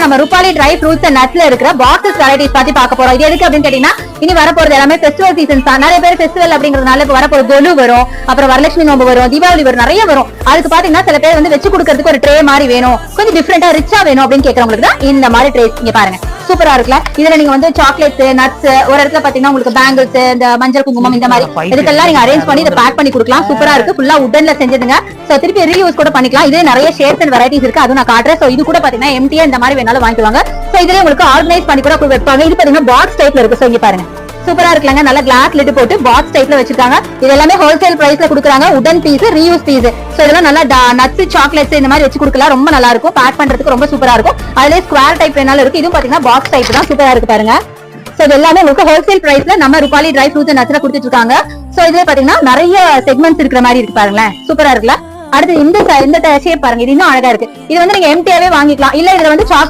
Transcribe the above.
நம்ம Rupali dry fruits and நட்ஸ்ல இருக்கிற boxes varieties பத்தி பார்க்க போறோம். இது எதுக்கு அப்படின்னு கேட்டீங்கன்னா, இனி வரப்போறது எல்லாமே ஃபெஸ்டிவல் சீசன்ஸ் தான். நிறைய பேர் ஃபெஸ்டிவல் அப்படிங்கறதுனால இப்ப வரப்போறது தொழு வரும், அப்புறம் வரலட்சுமி நோம்பு வரும், தீபாவளி வரும், நிறைய வரும். அதுக்கு பாத்தீங்கன்னா சில பேர் வந்து வச்சு கொடுக்கறதுக்கு ஒரு ட்ரே மாதிரி வேணும், கொஞ்சம் டிஃபரெண்டா ரிச்சா வேணும் அப்படின்னு கேட்கறவங்களுக்கு தான் இந்த மாதிரி ட்ரேஸ். இங்க பாருங்க, சூப்பரா இருக்குல்ல. இதுல நீங்க வந்து சாக்லேட்ஸ், நட்ஸ், ஒரு இடத்துல பாத்தீங்கன்னா உங்களுக்கு பேங்கிள்ஸ், இந்த மஞ்சள் குங்குமம், இந்த மாதிரி இதுக்கெல்லாம் நீங்க அரேஞ்ச் பண்ணி இதை பேக் பண்ணி கொடுக்கலாம். சூப்பரா இருக்கு, ஃபுல்லா உட்டன்ல செஞ்சதுங்க. சோ திருப்பி ரீயூஸ் கூட பண்ணிக்கலாம். இதே நிறைய ஷேப்ஸ் அண்ட் வெரைட்டிஸ் இருக்கு, அதுவும் நான் காட்டுறேன். சோ இது கூட பாத்தீங்கன்னா எம்டியா இந்த மாதிரி வேணாலும் வாங்கிக்குவாங்க. சோ இதுல உங்களுக்கு ஆர்கனைஸ் பண்ணி கூட வைப்பாங்க. இது பாத்தீங்கன்னா பாக்ஸ் டைப்ல இருக்கு. சோ இங்க பாருங்க, சூப்பரா இருக்குலங்க. நல்ல கிளாஸ் லிட் போட்டு பாக்ஸ் டைப்ல வச்சிருக்காங்க. இது எல்லாமே ஹோல்சேல் பிரைஸ்ல கொடுக்குறாங்க. உடன் பீஸ், ரீயூஸ் பீஸ். சோ இதெல்லாம் நல்லா நட்ஸ், சாக்லேட்ஸ் இந்த மாதிரி வச்சு கொடுக்கலாம். ரொம்ப நல்லா இருக்கும், பேக் பண்றதுக்கு ரொம்ப சூப்பரா இருக்கும். அதுல ஸ்கொயர் டைப் வேணாலும் இருக்கு. இதுவும் பாத்தீங்கன்னா பாக்ஸ் டைப் தான், சூப்பரா இருக்கு பாருங்க. சோ இது எல்லாமே உங்களுக்கு ஹோல்சேல் பிரைஸ்ல நம்ம ரூபாலி ட்ரை ஃப்ரூட்ஸ் அண்ட் நட்ஸ்ல கொடுத்துட்டு இருக்காங்க. சோ இதுல பாத்தீங்கன்னா நிறைய செக்மெண்ட்ஸ் இருக்கிற மாதிரி இருக்கு பாருங்களேன், சூப்பரா இருக்குல்ல. அடுத்து இந்த ஷேப் பாருங்க, இது இன்னும் அழகா இருக்கு. இது வந்து நீங்க எம்டியாவே வாங்கிக்கலாம், இல்ல இதுல வந்து சாக்லேட்